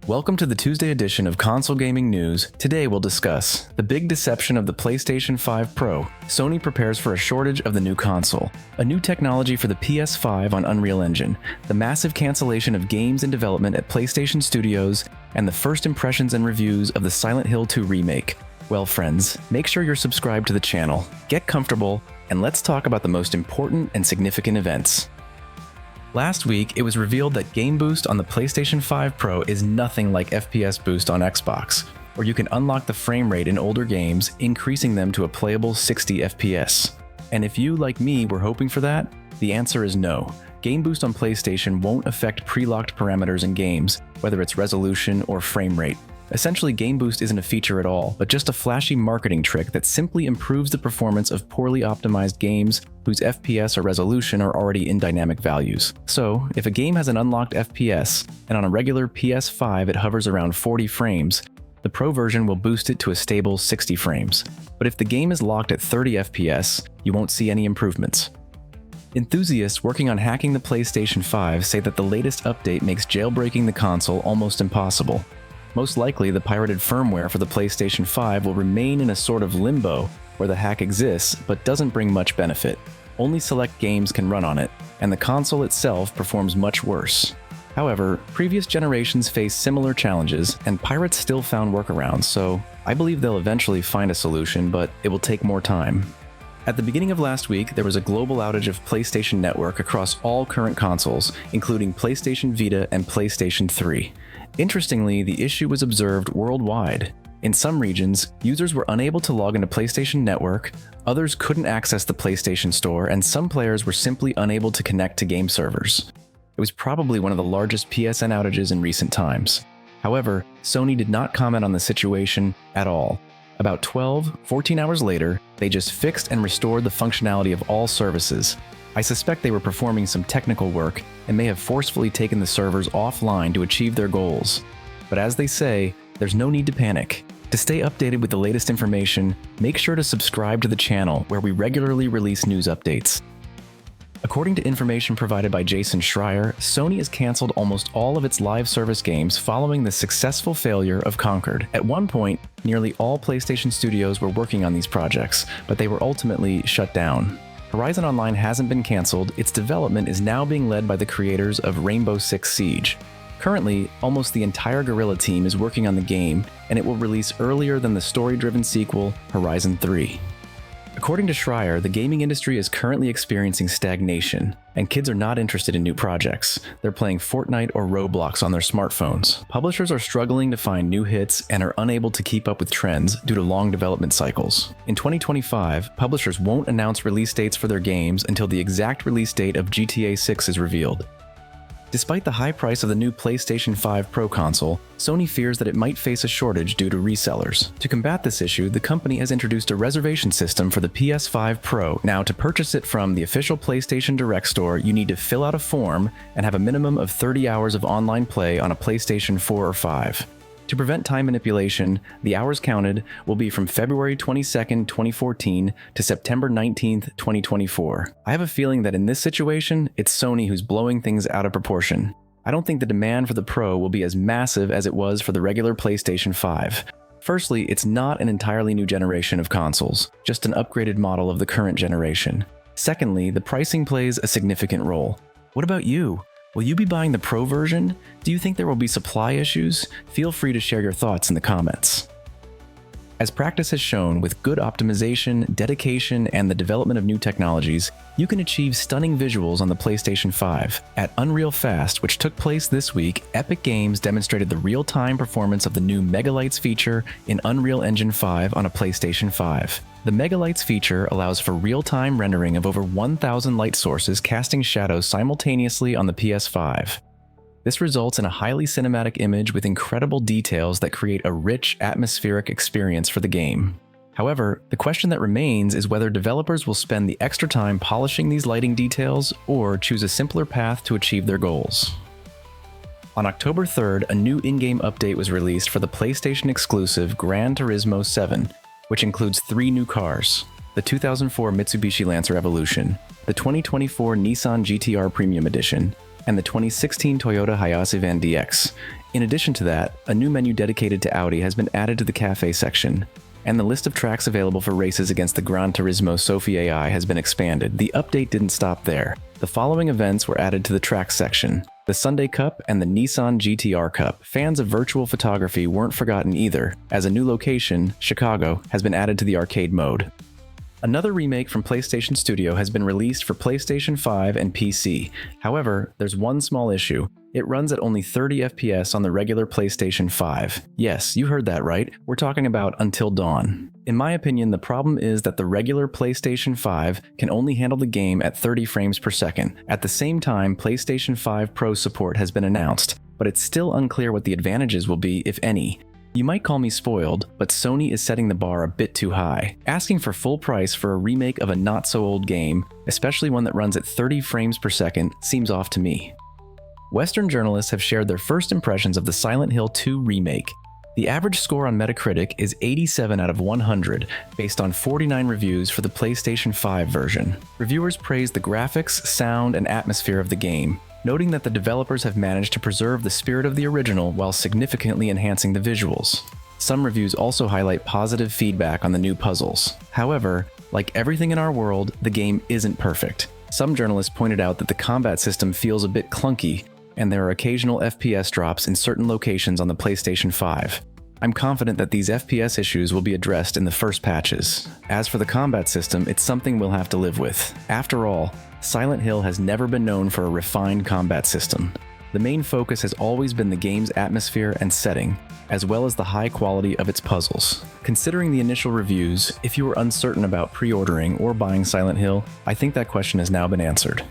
Welcome to the Tuesday edition of Console Gaming News. Today we'll discuss the big deception of the PlayStation 5 Pro. Sony prepares for a shortage of the new console. A new technology for the PS5 on Unreal Engine. The massive cancellation of games in development at PlayStation Studios. And the first impressions and reviews of the Silent Hill 2 remake. Well friends, make sure you're subscribed to the channel, get comfortable, and let's talk about the most important and significant events. Last week, it was revealed that Game Boost on the PlayStation 5 Pro is nothing like FPS Boost on Xbox, where you can unlock the frame rate in older games, increasing them to a playable 60 FPS. And if you, like me, were hoping for that, the answer is no. Game Boost on PlayStation won't affect pre-locked parameters in games, whether it's resolution or frame rate. Essentially, Game Boost isn't a feature at all, but just a flashy marketing trick that simply improves the performance of poorly optimized games whose FPS or resolution are already in dynamic values. So, if a game has an unlocked FPS, and on a regular PS5 it hovers around 40 frames, the Pro version will boost it to a stable 60 frames. But if the game is locked at 30 FPS, you won't see any improvements. Enthusiasts working on hacking the PlayStation 5 say that the latest update makes jailbreaking the console almost impossible. Most likely, the pirated firmware for the PlayStation 5 will remain in a sort of limbo where the hack exists but doesn't bring much benefit. Only select games can run on it, and the console itself performs much worse. However, previous generations faced similar challenges, and pirates still found workarounds, so I believe they'll eventually find a solution, but it will take more time. At the beginning of last week, there was a global outage of PlayStation Network across all current consoles, including PlayStation Vita and PlayStation 3. Interestingly, the issue was observed worldwide. In some regions, users were unable to log into PlayStation Network, others couldn't access the PlayStation Store, and some players were simply unable to connect to game servers. It was probably one of the largest PSN outages in recent times. However, Sony did not comment on the situation at all. About 14 hours later, they just fixed and restored the functionality of all services. I suspect they were performing some technical work and may have forcefully taken the servers offline to achieve their goals. But as they say, there's no need to panic. To stay updated with the latest information, make sure to subscribe to the channel where we regularly release news updates. According to information provided by Jason Schreier, Sony has canceled almost all of its live service games following the successful failure of Concord. At one point, nearly all PlayStation studios were working on these projects, but they were ultimately shut down. Horizon Online hasn't been canceled, its development is now being led by the creators of Rainbow Six Siege. Currently, almost the entire Guerrilla team is working on the game, and it will release earlier than the story-driven sequel, Horizon 3. According to Schreier, the gaming industry is currently experiencing stagnation, and kids are not interested in new projects. They're playing Fortnite or Roblox on their smartphones. Publishers are struggling to find new hits and are unable to keep up with trends due to long development cycles. In 2025, publishers won't announce release dates for their games until the exact release date of GTA 6 is revealed. Despite the high price of the new PlayStation 5 Pro console, Sony fears that it might face a shortage due to resellers. To combat this issue, the company has introduced a reservation system for the PS5 Pro. Now, to purchase it from the official PlayStation Direct store, you need to fill out a form and have a minimum of 30 hours of online play on a PlayStation 4 or 5. To prevent time manipulation, the hours counted will be from February 22, 2014 to September 19, 2024. I have a feeling that in this situation, it's Sony who's blowing things out of proportion. I don't think the demand for the Pro will be as massive as it was for the regular PlayStation 5. Firstly, it's not an entirely new generation of consoles, just an upgraded model of the current generation. Secondly, the pricing plays a significant role. What about you? Will you be buying the Pro version? Do you think there will be supply issues? Feel free to share your thoughts in the comments. As practice has shown, with good optimization, dedication, and the development of new technologies, you can achieve stunning visuals on the PlayStation 5. At Unreal Fast, which took place this week, Epic Games demonstrated the real-time performance of the new Megalights feature in Unreal Engine 5 on a PlayStation 5. The Megalights feature allows for real-time rendering of over 1,000 light sources casting shadows simultaneously on the PS5. This results in a highly cinematic image with incredible details that create a rich, atmospheric experience for the game. However, the question that remains is whether developers will spend the extra time polishing these lighting details or choose a simpler path to achieve their goals. On October 3rd, a new in-game update was released for the PlayStation exclusive Gran Turismo 7, which includes 3 new cars: the 2004 Mitsubishi Lancer Evolution, the 2024 Nissan GT-R Premium Edition, and the 2016 Toyota Hayase Van DX. In addition to that, a new menu dedicated to Audi has been added to the cafe section, and the list of tracks available for races against the Gran Turismo Sophie AI has been expanded. The update didn't stop there. The following events were added to the tracks section: the Sunday Cup and the Nissan GTR Cup. Fans of virtual photography weren't forgotten either, as a new location, Chicago, has been added to the arcade mode. Another remake from PlayStation Studio has been released for PlayStation 5 and PC. However, there's one small issue. It runs at only 30 FPS on the regular PlayStation 5. Yes, you heard that right. We're talking about Until Dawn. In my opinion, the problem is that the regular PlayStation 5 can only handle the game at 30 frames per second. At the same time, PlayStation 5 Pro support has been announced, but it's still unclear what the advantages will be, if any. You might call me spoiled, but Sony is setting the bar a bit too high. Asking for full price for a remake of a not-so-old game, especially one that runs at 30 frames per second, seems off to me. Western journalists have shared their first impressions of the Silent Hill 2 remake. The average score on Metacritic is 87 out of 100, based on 49 reviews for the PlayStation 5 version. Reviewers praise the graphics, sound, and atmosphere of the game, noting that the developers have managed to preserve the spirit of the original while significantly enhancing the visuals. Some reviews also highlight positive feedback on the new puzzles. However, like everything in our world, the game isn't perfect. Some journalists pointed out that the combat system feels a bit clunky, and there are occasional FPS drops in certain locations on the PlayStation 5. I'm confident that these FPS issues will be addressed in the first patches. As for the combat system, it's something we'll have to live with. After all, Silent Hill has never been known for a refined combat system. The main focus has always been the game's atmosphere and setting, as well as the high quality of its puzzles. Considering the initial reviews, if you were uncertain about pre-ordering or buying Silent Hill, I think that question has now been answered.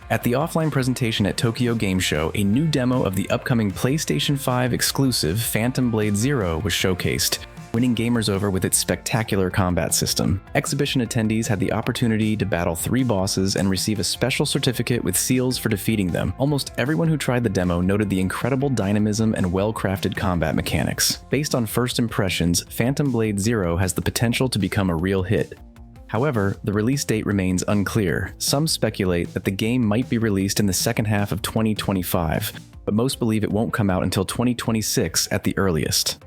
At the offline presentation at Tokyo Game Show, a new demo of the upcoming PlayStation 5 exclusive Phantom Blade Zero was showcased, winning gamers over with its spectacular combat system. Exhibition attendees had the opportunity to battle 3 bosses and receive a special certificate with seals for defeating them. Almost everyone who tried the demo noted the incredible dynamism and well-crafted combat mechanics. Based on first impressions, Phantom Blade Zero has the potential to become a real hit. However, the release date remains unclear. Some speculate that the game might be released in the second half of 2025, but most believe it won't come out until 2026 at the earliest.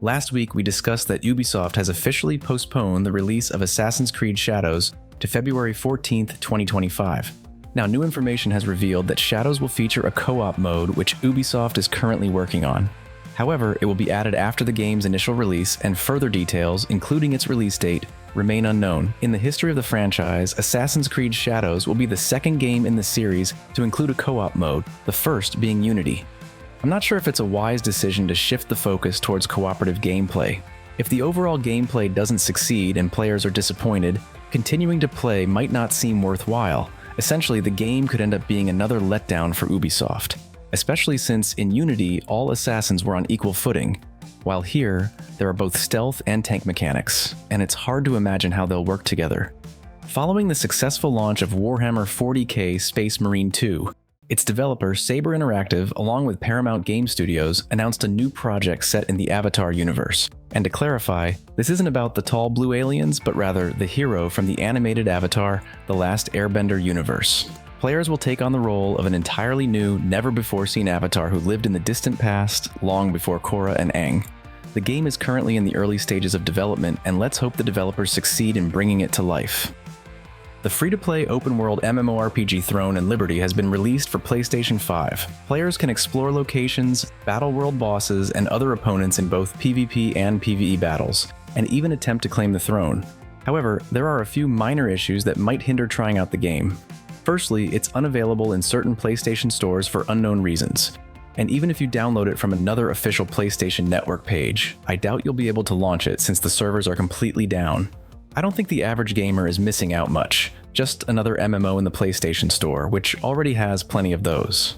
Last week, we discussed that Ubisoft has officially postponed the release of Assassin's Creed Shadows to February 14, 2025. Now, new information has revealed that Shadows will feature a co-op mode, which Ubisoft is currently working on. However, it will be added after the game's initial release, and further details, including its release date, remain unknown. In the history of the franchise, Assassin's Creed Shadows will be the second game in the series to include a co-op mode, the first being Unity. I'm not sure if it's a wise decision to shift the focus towards cooperative gameplay. If the overall gameplay doesn't succeed and players are disappointed, continuing to play might not seem worthwhile. Essentially, the game could end up being another letdown for Ubisoft, especially since in Unity, all assassins were on equal footing, while here, there are both stealth and tank mechanics, and it's hard to imagine how they'll work together. Following the successful launch of Warhammer 40K Space Marine 2, its developer, Saber Interactive, along with Paramount Game Studios, announced a new project set in the Avatar universe. And to clarify, this isn't about the tall blue aliens, but rather the hero from the animated Avatar, The Last Airbender universe. Players will take on the role of an entirely new, never-before-seen avatar who lived in the distant past, long before Korra and Aang. The game is currently in the early stages of development, and let's hope the developers succeed in bringing it to life. The free-to-play open-world MMORPG Throne and Liberty has been released for PlayStation 5. Players can explore locations, battle world bosses, and other opponents in both PvP and PvE battles, and even attempt to claim the throne. However, there are a few minor issues that might hinder trying out the game. Firstly, it's unavailable in certain PlayStation stores for unknown reasons. And even if you download it from another official PlayStation Network page, I doubt you'll be able to launch it since the servers are completely down. I don't think the average gamer is missing out much, just another MMO in the PlayStation Store, which already has plenty of those.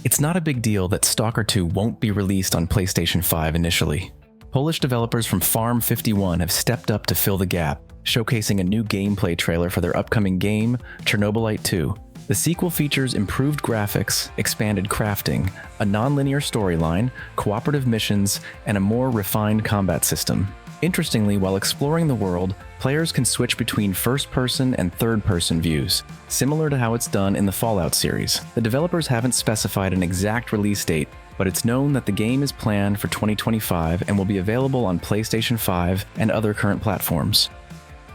It's not a big deal that Stalker 2 won't be released on PlayStation 5 initially. Polish developers from Farm 51 have stepped up to fill the gap, showcasing a new gameplay trailer for their upcoming game, Chernobylite 2. The sequel features improved graphics, expanded crafting, a non-linear storyline, cooperative missions, and a more refined combat system. Interestingly, while exploring the world, players can switch between first-person and third-person views, similar to how it's done in the Fallout series. The developers haven't specified an exact release date, but it's known that the game is planned for 2025 and will be available on PlayStation 5 and other current platforms.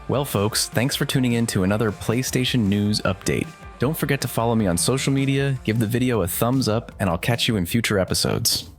Well folks, thanks for tuning in to another PlayStation News Update. Don't forget to follow me on social media, give the video a thumbs up, and I'll catch you in future episodes.